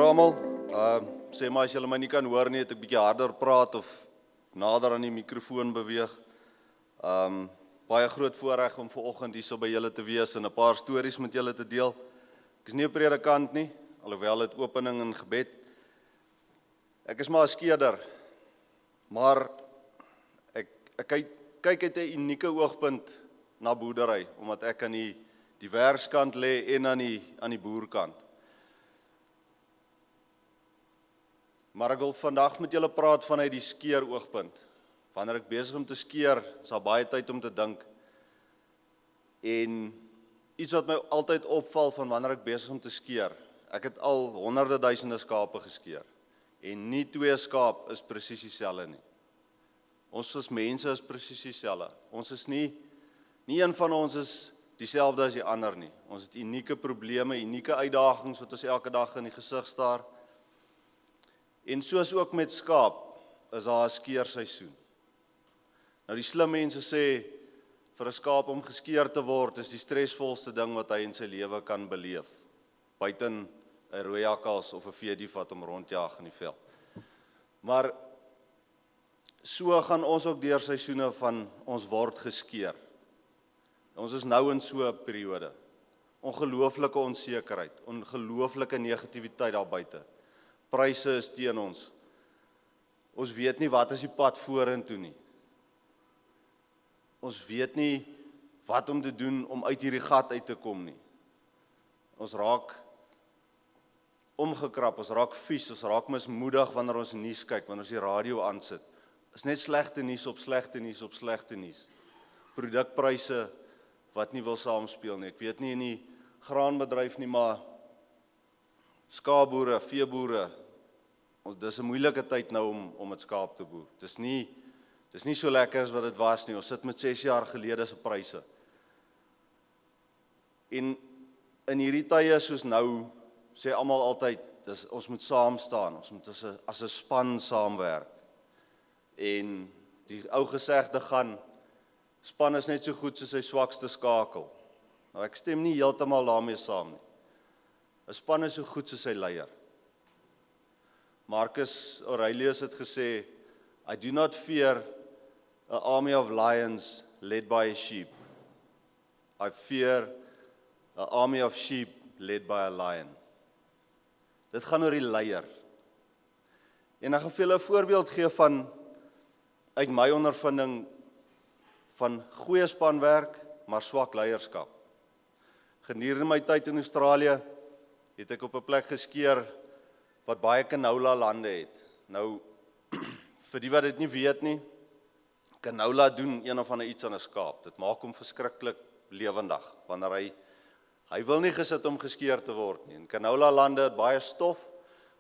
almal, sê maar as julle my nie kan hoor nie, het ek bietjie harder praat of nader aan die mikrofoon beweeg. Baie groot voorreg om vanoggend hier so by julle te wees en 'n paar stories met julle te deel. Ek is nie 'n predikant nie, alhoewel dit opening en gebed. Ek is maar 'n skeerder, maar ek kyk uit 'n unieke oogpunt na boerdery, omdat ek aan die werkskant lê en aan die boerkant. Maar ek wil vandag met julle praat vanuit die skeer oogpunt. Wanneer ek besig om te skeer, is daar baie tyd om te dink. En iets wat my altyd opval van wanneer ek besig om te skeer, ek het al honderde duisende skape geskeer. En nie 2 skaap is presies dieselfde nie. Ons as mense is presies dieselfde. Ons is nie een van ons is dieselfde as die ander nie. Ons het unieke probleme, unieke uitdagings wat ons elke dag in die gesig staar. En soos ook met skaap, is daar 'n skeerseisoen. Nou die slim mense sê, vir 'n skaap om geskeer te word, is die stresvolste ding wat hy in sy lewe kan beleef. Buiten 'n rooi jakkals of 'n veedief wat hom rondjaag in die veld. Maar so gaan ons ook deur seisoene van ons word geskeer. Ons is nou in so 'n periode. Ongelooflike onsekerheid, ongelooflike negativiteit daar buite. Pryse is teen ons. Ons weet nie wat is die pad vorentoe nie. Ons weet nie wat om te doen om uit hierdie gat uit te kom nie. Ons raak omgekrap, ons raak vies, ons raak mismoedig wanneer ons nuus kyk, wanneer ons die radio aansit. Is net slegte nuus op slegte nuus op slegte nuus. Produkpryse wat nie wil saamspeel nie. Ek weet nie in die graanbedryf nie, maar skaapboere, veeboere, dis 'n moeilike tyd nou om met skaap te boer. Dis nie so lekker as wat dit was nie. Ons sit met 6 jaar gelede se pryse. En in hierdie tye soos nou, sê almal altyd, ons moet saam staan, ons moet as 'n span saamwerk. En die ou gesegde gaan, span is net so goed soos sy swakste skakel. Nou ek stem nie heeltemal daarmee saam nie. 'n Span is so goed soos sy leier. Marcus Aurelius het gesê, I do not fear an army of lions led by a sheep. I fear an army of sheep led by a lion. Dit gaan oor die leier. En ek gaan vir julle 'n voorbeeld gee van uit my ondervinding van goeie spanwerk, maar swak leierskap. Gedurende my tyd in Australië het ek op 'n plek geskeer wat baie canola lande het. Nou, vir die wat dit nie weet nie, canola doen een of ander iets aan 'n skaap. Dit maak hom verskriklik lewendig, wanneer hy wil nie gesit om geskeer te word nie. En canola lande het baie stof,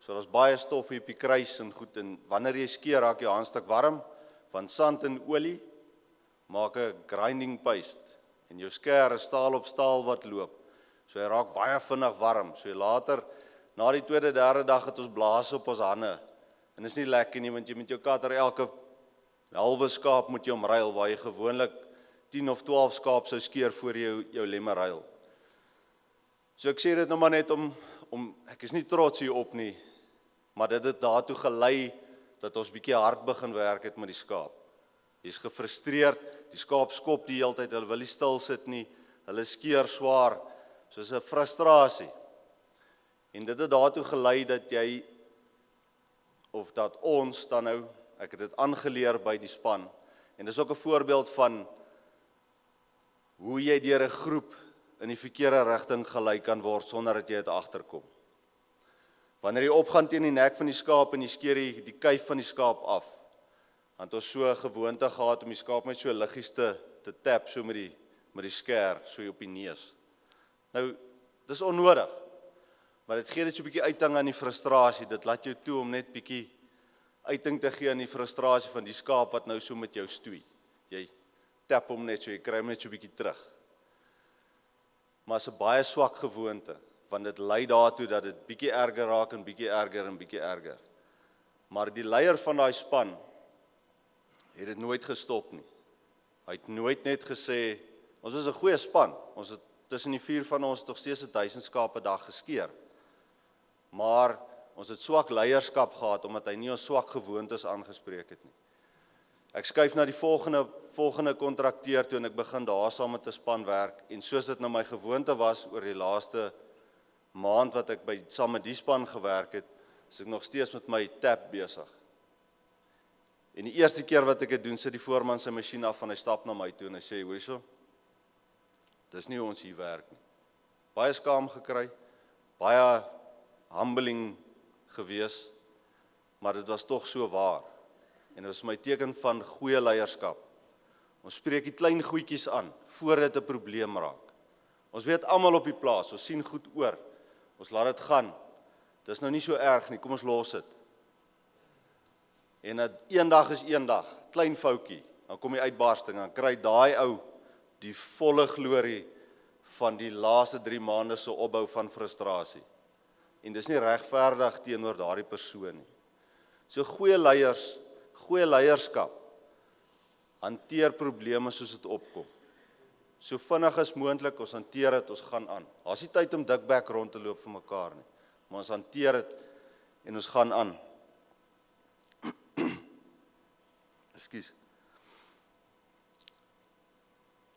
so daar's baie stof hier op die kruis en goed, en wanneer jy skeer, raak jou handstuk warm, van sand en olie, maak 'n grinding paste, en jou skêr is staal op staal wat loop. So hy raak baie vinnig warm, so later, na die 2de, 3de dag het ons blaas op ons hande, en is nie lekker nie, want jy met jou kater elke halwe skaap moet jy omruil, waar jy gewoonlik 10 of 12 skaap sou skeer voor jou lemme ruil. So ek sê dit nou maar net ek is nie trots hierop nie, maar dit het daartoe gelei, dat ons bietjie hard begin werk het met die skaap. Jy is gefrustreerd, die skaap skop die hele tyd, hulle wil nie stil sit nie, hulle skeer swaar, soos 'n frustrasie. En dit het daartoe gelei dat jy, of dat ons dan nou, ek het dit aangeleer by die span, en dis ook 'n voorbeeld van hoe jy deur 'n groep in die verkeerde rigting gelei kan word, sonder dat jy dit agterkom. Wanneer jy opgaan teen die nek van die skaap en jy skeer die kuif van die skaap af, want ons so 'n gewoonte gehad om die skaap met so liggies te tap, so met die skêr, so op die neus. Nou, dis onnodig, maar dit gee net so 'n bietjie uiting aan die frustrasie, dit laat jou toe om net bietjie uiting te gee aan die frustrasie van die skaap wat nou so met jou stoei. Jy tap hom net so, jy kry hom net so 'n bietjie terug. Maar is 'n baie swak gewoonte, want dit lei daartoe dat dit bietjie erger raak en bietjie erger en bietjie erger. Maar die leier van daai span het dit nooit gestop nie. Hy het nooit net gesê, ons is 'n goeie span, ons het tussen die 4 van ons nog steeds 1000 skape per dag geskeer. Maar Ons het swak leierskap gehad, omdat hy nie ons swak gewoontes aangespreek het nie. Ek skuif na die volgende kontrakteur toe, en ek begin daar saam met 'n span werk, en soos dit nou my gewoonte was, oor die laaste maand wat ek saam met die span gewerk het, is ek nog steeds met my tab besig. En die eerste keer wat ek dit doen, sit die voorman sy masjien af, en hy stap na my toe, en hy sê, hoor so, dis nie hoe ons hier werk nie. Baie skaam gekry, baie humbling gewees, maar dit was tog so waar. En dit was my teken van goeie leierskap. Ons spreek die klein goedjies aan, voor dit 'n probleem raak. Ons weet almal op die plaas, ons sien goed oor, ons laat dit gaan. Dis nou nie so erg nie, kom ons los dit. En een dag is een dag, klein foutjie, dan kom die uitbarsting, dan kry daai ou die volle glorie van die laaste 3 maande se opbou van frustrasie. En dis nie regverdig teenoor daardie persoon nie. So goeie leiers, goeie leierskap, hanteer probleme soos dit opkom. So vinnig as moontlik, ons hanteer dit, ons gaan aan. Daar's nie tyd om dikbek rond te loop vir mekaar nie, maar ons hanteer dit en ons gaan aan. Ekskuus.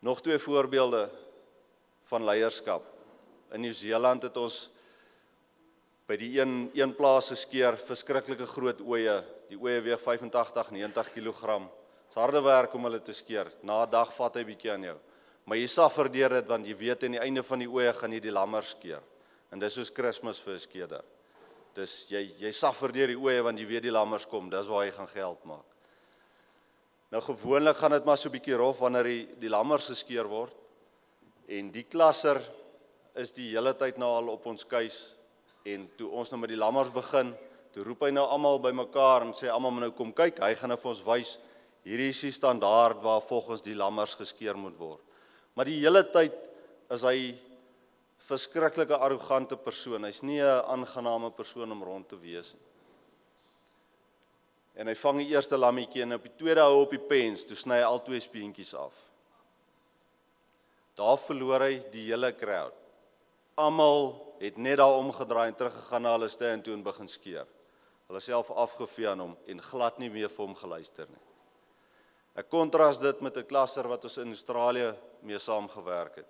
Nog 2 voorbeelde van leierskap. In Nieu-Seeland het ons by die een plaas geskeer, verskriklike groot oeye. Die oeye weeg 85-90 kg. Dis harde werk om hulle te skeer. Na 'n dag vat hy bietjie aan jou. Maar jy suffer deur dit, want jy weet aan die einde van die oeye gaan jy die lammer skeer. En dis soos Kersfees vir 'n skeder. Dis jy suffer deur die oeye, want jy weet die lammers kom, dis waar jy gaan geld maak. Nou gewoonlik gaan dit maar so 'n bietjie rof wanneer die lammers geskeer word. En die klasser is die hele tyd nou al op ons kuis. En toe ons nou met die lammers begin, toe roep hy nou almal bymekaar en sê almal moet nou kom kyk, hy gaan nou vir ons wys, hierdie is die standaard waar volgens die lammers geskeer moet word. Maar die hele tyd is hy verskriklike arrogante persoon, hy's nie 'n aangename persoon om rond te wees nie. En hy vang die eerste lammetjie en op die tweede hou op die pens, toe sny hy al 2 speentjies af. Daar verloor hy die hele crowd. Almal het net daar omgedraai en teruggegaan na hulle stand toe en begin skeer. Hulle self afgevee aan hom en glad nie meer vir hom geluister nie. Ek kontras dit met 'n klasser wat ons in Australië mee saamgewerk het.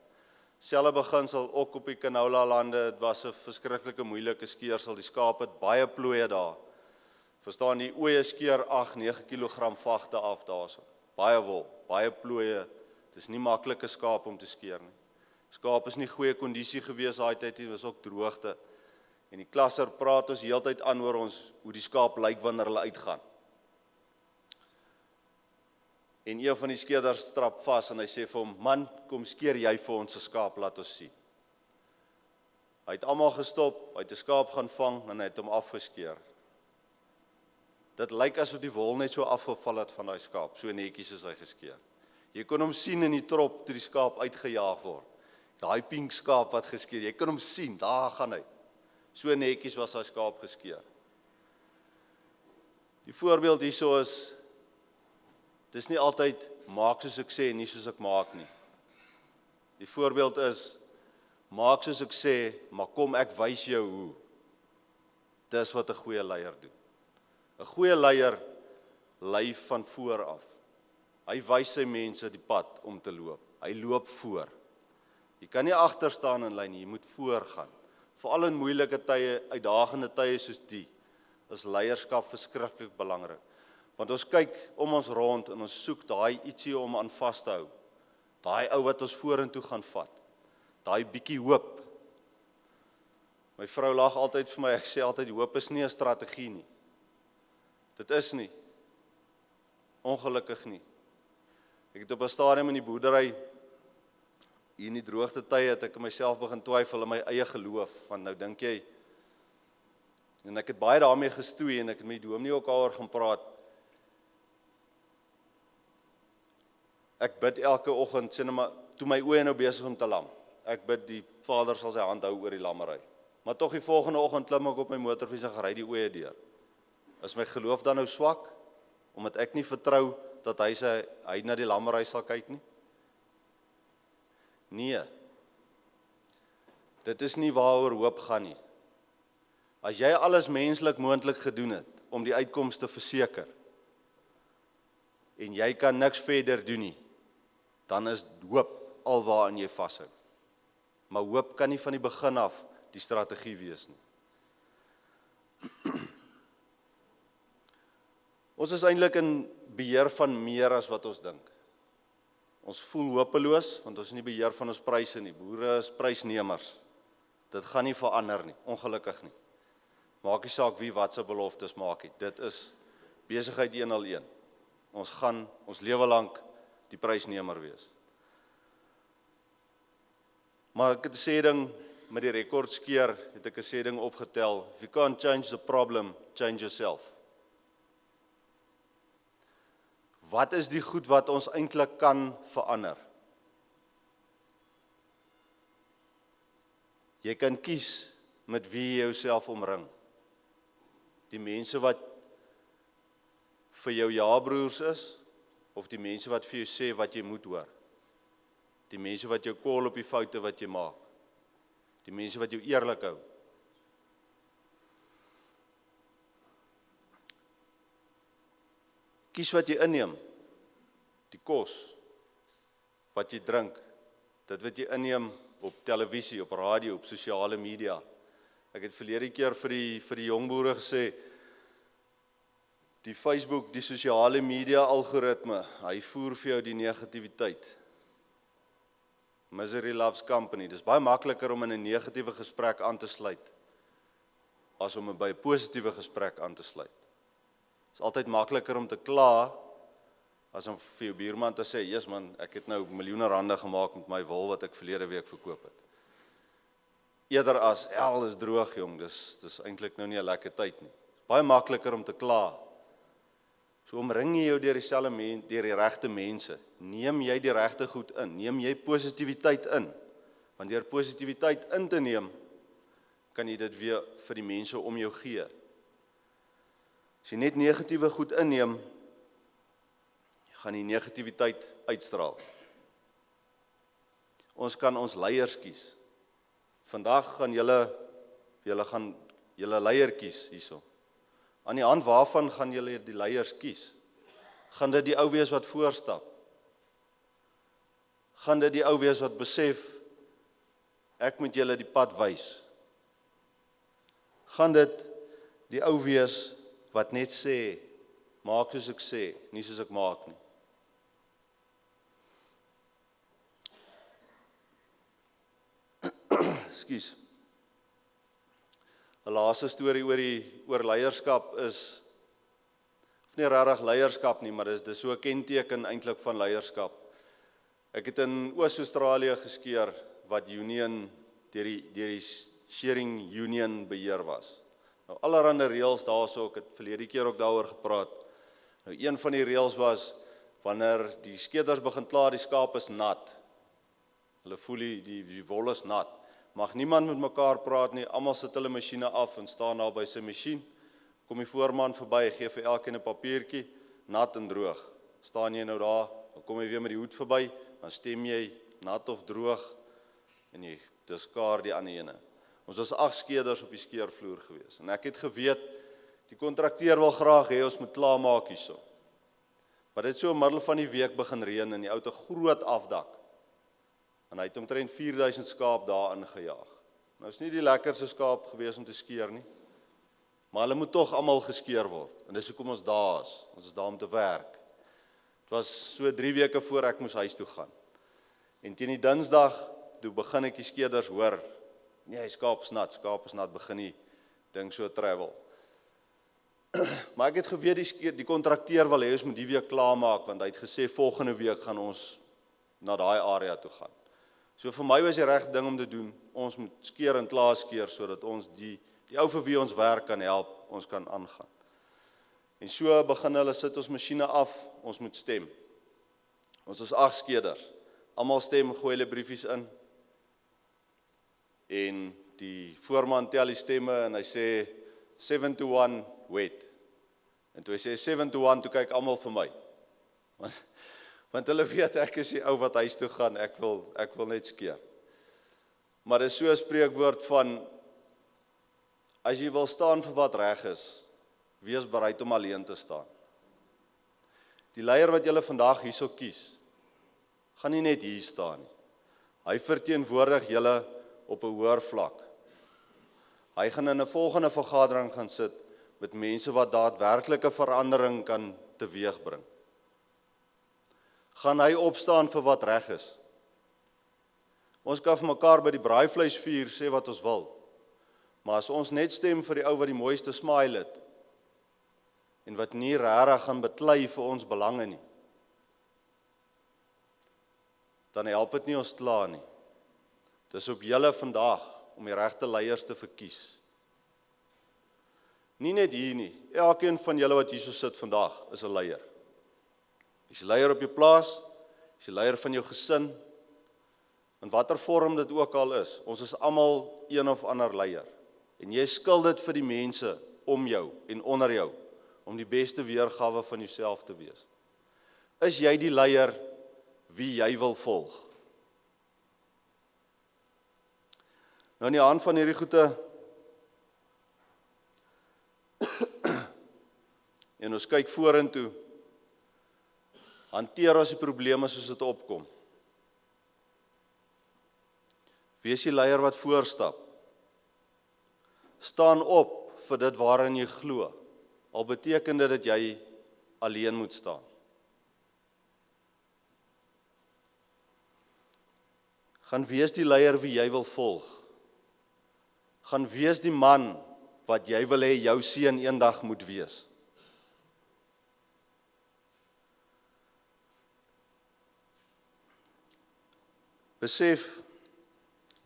Selfe beginsel ook op die canola lande, dit was 'n verskriklike moeilike skeersel, die skaap het baie plooie daar. Verstaan, die oeye skeer 8-9 kg vagte af daarso. Baie wol, baie plooie. Dis nie maklike skaap om te skeer nie. Skaap is nie goeie kondisie gewees daai tyd nie, was ook droogte. En die klasser praat ons heeltyd aan oor ons hoe die skaap lyk wanneer hulle uitgaan. En een van die skeerders strap vas en hy sê vir hom, man, kom skeer jy vir ons 'n skaap, laat ons sien. Hy het almal gestop, hy het 'n skaap gaan vang en hy het hom afgeskeer. Dit lyk asof die wol net so afgeval het van daai skaap, so netjies is hy geskeer. Jy kon hom sien in die trop toe die skaap uitgejaag word. Daai pink skaap wat geskeer, jy kan hom sien, daar gaan hy. So netjies was hy skaap geskeer. Die voorbeeld hierso is, dis nie altyd maak soos ek sê, nie soos ek maak nie. Die voorbeeld is, maak soos ek sê, maar kom ek wys jou hoe. Dis wat 'n goeie leier doen. 'n Goeie leier lei van voor af. Hy wys sy mense die pad om te loop. Hy loop voor. Jy kan nie agter staan in lyn nie, jy moet voorgaan. Veral in moeilike tye, uitdagende tye soos die, is leierskap verskriklik belangrik. Want ons kyk om ons rond en ons soek daai ietsie om aan vas te hou. Daai ou wat ons vorentoe gaan vat. Daai bietjie hoop. My vrou lag altyd vir my, ek sê altyd, hoop is nie 'n strategie nie. Dit is nie. Ongelukkig nie. Ek het op 'n stadium in die boerdery, hier in die droogte tye, het ek myself begin twyfel in my eie geloof, van nou dink jy, en ek het baie daarmee gestoei, en ek het met die dominee ook daaroor gaan praat. Ek bid elke oggend, sê nou maar, toe my oë nou besig om te lam. Ek bid die Vader sal sy hand hou oor die lammery. Maar tog die volgende oggend klim ek op my motorfiets en ry die oë deur. Is my geloof dan nou swak, omdat ek nie vertrou dat hy na die lammery sal kyk nie? Nee. Dit is nie waaroor hoop gaan nie. As jy alles menslik moontlik gedoen het om die uitkoms te verseker en jy kan niks verder doen nie, dan is hoop alwaarin jy vashou. Maar hoop kan nie van die begin af die strategie wees nie. Ons is eintlik in beheer van meer as wat ons dink. Ons voel hopeloos, want ons is nie beheer van ons pryse nie. Boere is prysnemers. Dit gaan nie verander nie, ongelukkig nie. Maak nie saak wie wat se beloftes maak nie. Dit is besigheid 101. Ons gaan ons lewe lank die prysnemer wees. Maar ek het 'n sêding met die rekordskeer, het ek 'n sêding opgetel. If you can't change the problem, change yourself. Wat is die goed wat ons eintlik kan verander? Jy kan kies met wie jy jouself omring. Die mense wat vir jou ja-broers is, of die mense wat vir jou sê wat jy moet hoor. Die mense wat jou call op die foute wat jy maak. Die mense wat jou eerlik hou. Kies wat jy inneem. Die kos, wat jy drink, dit wat jy inneem op televisie, op radio, op sosiale media. Ek het verlede keer vir die jong boere gesê, die Facebook, die sosiale media algoritme, hy voer vir jou die negativiteit. Misery loves company. Dis baie makliker om in 'n negatiewe gesprek aan te sluit, as om by 'n positiewe gesprek aan te sluit. Dis altyd makliker om te kla, as om vir jou buurman te sê, "Jesus man, ek het nou miljoene rande gemaak met my wol wat ek verlede week verkoop het." Eerder as, "Hel is droog jong, dis eintlik nou nie 'n lekker tyd nie." Baie makliker om te kla. So omring jy jou deur die regte mense. Neem jy die regte goed in. Neem jy positiwiteit in. Want deur positiwiteit in te neem, kan jy dit weer vir die mense om jou gee. As jy net negatiewe goed inneem, gaan die negativiteit uitstraal. Ons kan ons leiers kies. Vandag gaan julle leier kies hierso. Aan die hand waarvan gaan julle die leiers kies? Gaan dit die ou wees wat voorstap? Gaan dit die ou wees wat besef, ek moet julle die pad wys? Gaan dit die ou wees wat net sê, maak soos ek sê, nie soos ek maak nie? Ekskuus. 'n Laaste storie oor leierskap is, of nie regtig leierskap nie, maar dis so 'n kenteken eintlik van leierskap. Ek het in Oos-Australië geskeer wat deur die sharing union beheer was. Nou allerhande reëls daarso, ek het verlede keer ook daaroor gepraat. Nou een van die reëls was, wanneer die skeerders begin klaar, die skaap is nat. Hulle voel die wol is nat. Mag niemand met mekaar praat nie, almal sit hulle masjiene af en staan daar by sy masjien. Kom die voorman verby, gee vir elkeen 'n papiertjie, nat en droog. Staan jy nou daar, dan kom jy weer met die hoed verby, dan stem jy nat of droog en jy diskaar die ander ene. Ons was 8 skeerders op die skeervloer gewees. En ek het geweet, die kontrakteur wil graag hê ons moet klaarmaak hierso. Maar dit so in middel van die week begin reën en die ou het 'n groot afdak. En hy het omtrent 4000 skaap daar ingejaag. Nou is nie die lekkerste skaap gewees om te skeer nie. Maar hulle moet tog almal geskeer word. En dis hoekom ons daar is. Ons is daar om te werk. Dit was so 3 weke voor ek moes huis toe gaan. En teen die Dinsdag, toe begin ek die skeerders hoor, nee, skaap is nat, begin die ding so travel. Maar ek het geweet die kontrakteur wil hê ons moet die week klaarmaak, want hy het gesê volgende week gaan ons na daai area toe gaan. So vir my was die regte ding om te doen, ons moet skeer en klaar skeer, sodat ons die ou vir wie ons werk kan help, ons kan aangaan. En so begin hulle sit ons masjiene af, ons moet stem. Ons is 8 skeerders, almal stem, gooi hulle briefies in, en die voorman tel die stemme en hy sê 7-1 wet. En toe hy sê 7-1, toe kyk almal vir my. Want hulle weet ek is die ou wat huis toe gaan, ek wil net skeer. Maar dit is so 'n spreekwoord van As jy wil staan vir wat reg is, wees bereid om alleen te staan. Die leier wat julle vandag hierso kies, gaan nie net hier staan nie. Hy verteenwoordig julle op 'n hoër vlak. Hy gaan in 'n volgende vergadering gaan sit met mense wat daadwerklike verandering kan teweegbring. Gaan hy opstaan vir wat reg is? Ons kan vir mekaar by die braaivleisvuur sê wat ons wil, maar as ons net stem vir die ou wat die mooiste smile het, en wat nie regtig gaan beklei vir ons belange nie, dan help dit nie ons klaar nie. Dis op julle vandag om die regte leiers te verkies. Nie net hier nie, elkeen van julle wat hier so sit vandag is 'n leier. Jy's 'n leier op jou plaas, jy's 'n leier van jou gesin, in watter vorm dit ook al is, ons is almal een of ander leier. En jy skuld dit vir die mense om jou en onder jou, om die beste weergawe van jouself te wees. Is jy die leier wie jy wil volg? Nou in die hand van hierdie goeie, en ons kyk vorentoe, hanteer ons die probleme soos dit opkom. Wees die leier wat voorstap. Staan op vir dit waarin jy glo, al beteken dit dat jy alleen moet staan. Gaan wees die leier wie jy wil volg. Gaan wees die man wat jy wil hê jou seun eendag moet wees. Besef,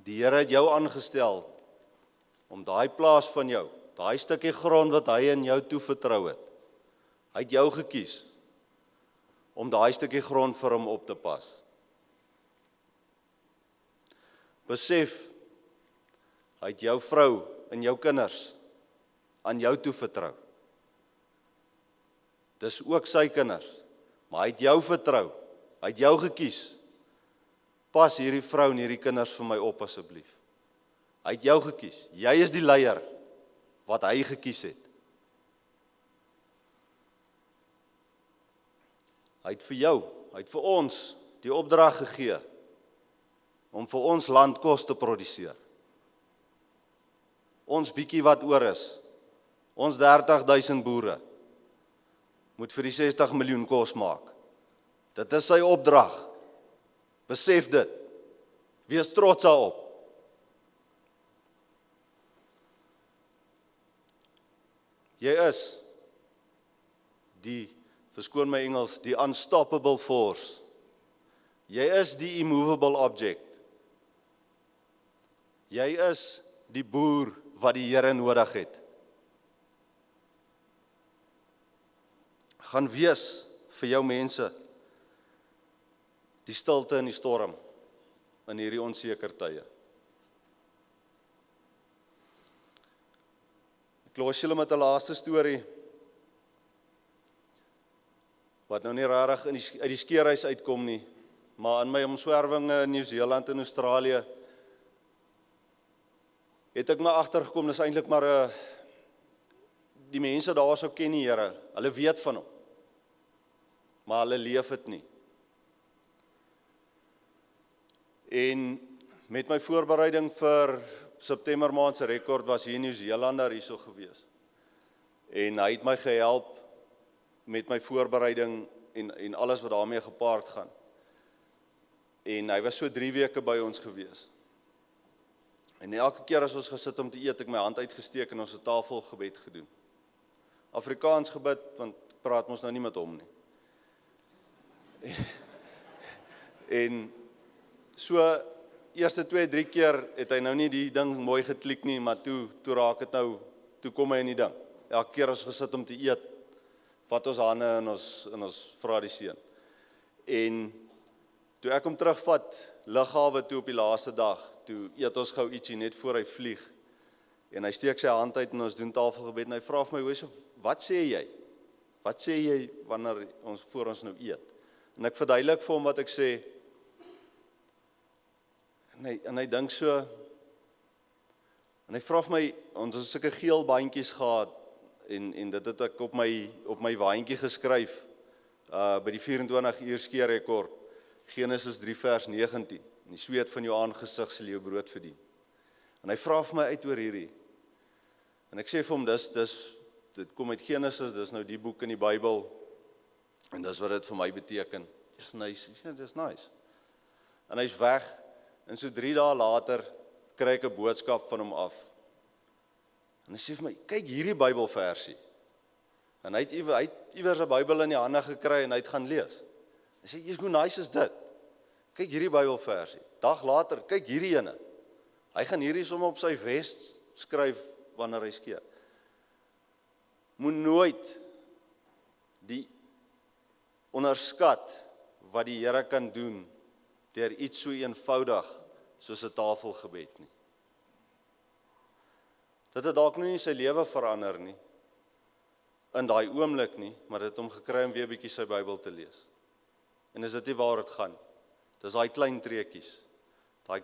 die Here het jou aangestel om daai plaas van jou, daai stukkie grond wat hy in jou toevertrou het, hy het jou gekies om daai stukkie grond vir hom op te pas. Besef, hy het jou vrou en jou kinders aan jou toevertrou. Dis ook sy kinders, maar hy het jou vertrou, hy het jou gekies. Pas hierdie vrou en hierdie kinders vir my op asseblief. Hy het jou gekies. Jy is die leier wat hy gekies het. Hy het vir jou, hy het vir ons die opdrag gegee om vir ons land kos te produseer. Ons bietjie wat oor is, ons 30,000 boere, moet vir die 60 miljoen kos maak. Dit is sy opdrag. Besef dit. Wees trots daarop. Jy is die, verskoon my Engels, die unstoppable force. Jy is die immovable object. Jy is die boer wat die Here nodig het. Gaan wees vir jou mense die stilte in die storm in hierdie onseker tye. Ek los julle met 'n laaste storie wat nou nie regtig uit die skeerhuis uitkom nie, maar in my omswerwinge in Nieu-Seeland en Australië het ek maar agtergekom, dis eintlik maar die mense daar sou ken die Here, hulle weet van hom, maar hulle leef dit nie. En met my voorbereiding vir September maand se rekord was hier in Nieu-Seelander hierso gewees. En hy het my gehelp met my voorbereiding en alles wat daarmee gepaard gaan. En hy was so 3 weke by ons gewees. En elke keer as ons gesit om te eet, ek my hand uitgesteek en ons het tafelgebed gedoen. Afrikaans gebid, want ek praat ons nou nie met hom nie. En so, eerste 2-3 keer het hy nou nie die ding mooi geklik nie, maar toe raak het nou, toe kom hy in die ding. Elke keer as ons gesit om te eet, vat ons hande en ons vra die seun. En toe ek hom terugvat, lughawe toe op die laaste dag, toe eet ons gou ietsie net voor hy vlieg. En hy steek sy hand uit en ons doen tafelgebed en hy vra vir my, Josef, wat sê jy? Wat sê jy wanneer voor ons nou eet? En ek verduidelik vir hom wat ek sê. En hy dink so, En hy vra vir my, ons het sulke geel bandjies gehad, en dit het ek op my waantjie geskryf, by die 24 uur skeerrekord, Genesis 3 vers 19, in die sweet van jou aangesig sal jou brood verdien. En hy vra vir my uit oor hierdie, en ek sê vir hom, dit kom uit Genesis, dis nou die boek in die Bybel, en dis wat dit vir my beteken. Dis nice, dis nice. En hy's weg, en so 3 dae later, kry ek 'n boodskap van hom af. En hy sê vir my, kyk hierdie Bybelversie. En hy het iewers 'n Bybel in die hande gekry, en hy het gaan lees. Hy sê, hoe nice is dit? Kyk hierdie Bybelversie. Dag later, kyk hierdie ene. Hy gaan hierdie sommer op sy vest skryf, wanneer hy skeer. Moet nooit die onderskat wat die Here kan doen deur iets so eenvoudig soos 'n tafelgebed nie. Dit het dalk nie sy lewe verander nie, in daai oomblik nie, maar dit het hom gekry om weer bietjie sy Bybel te lees. En is dit nie waar dit gaan? Dis daai klein treetjies, daai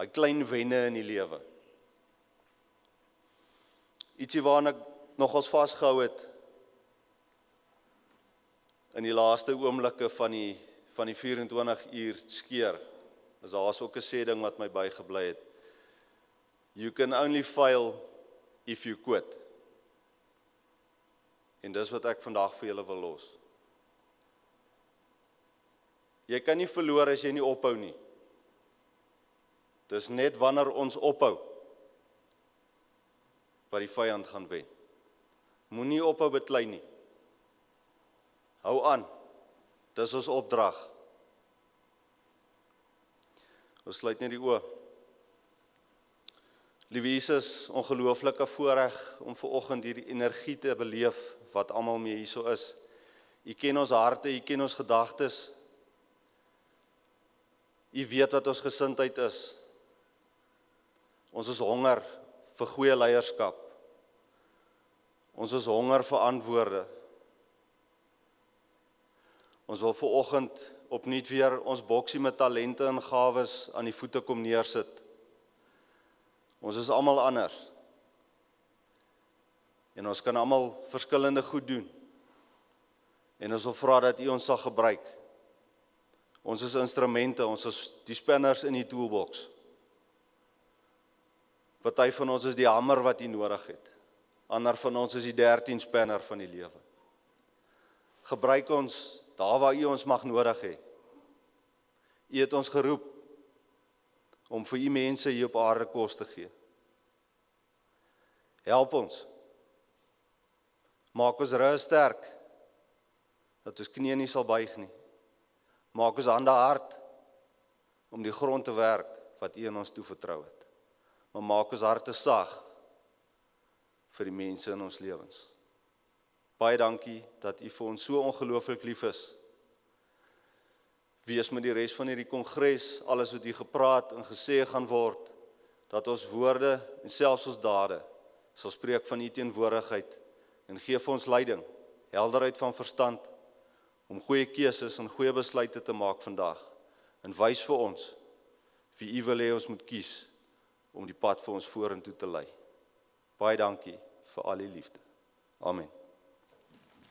klein wenne in die lewe. Ietsie waarna ek nogals vasgehou het in die laaste oomblikke van die 24 uur skeer, is daar's ook 'n sê ding wat my bygebly het. You can only fail if you quit. En dis wat ek vandag vir julle wil los. Jy kan nie verloor as jy nie ophou nie. Dis net wanneer ons ophou, wat die vyand gaan wen. Moenie ophou beklei nie. Hou aan. Dis ons opdrag. Ons sluit net die oë. Liewe Jesus, ongelooflike voorreg om vanoggend hierdie energie te beleef wat almal mee hierso is. U ken ons harte, u ken ons gedagtes. U weet wat ons gesindheid is. Ons is honger vir goeie leierskap. Ons is honger vir antwoorde. Ons wil vanoggend opnuut weer ons boksie met talente en gawes aan die voete kom neersit. Ons is almal anders. En ons kan almal verskillende goed doen. En ons wil vra dat u ons sal gebruik. Ons is instrumente, ons is die spanners in die toolbox. Party van ons is die hamer wat u nodig het. Ander van ons is die 13 spanner van die lewe. Gebruik ons daar waar u ons mag nodig hê. U het ons geroep om vir u mense hier op aarde kos te gee. Help ons. Maak ons rug sterk, dat ons knieë nie sal buig nie. Maak ons hande hard, om die grond te werk, wat u in ons toevertrou het. Maar maak ons harte sag, vir die mense in ons lewens. Baie dankie, dat u vir ons so ongelooflik lief is. Wees met die res van hierdie kongres, alles wat u gepraat en gesê gaan word, dat ons woorde en selfs ons dade sal spreek van u teenwoordigheid en gee vir ons leiding, helderheid van verstand, om goeie keuses en goeie besluite te maak vandag, en wys vir ons, wie u wil hê ons moet kies, om die pad vir ons vorentoe te lei. Baie dankie vir al die liefde. Amen.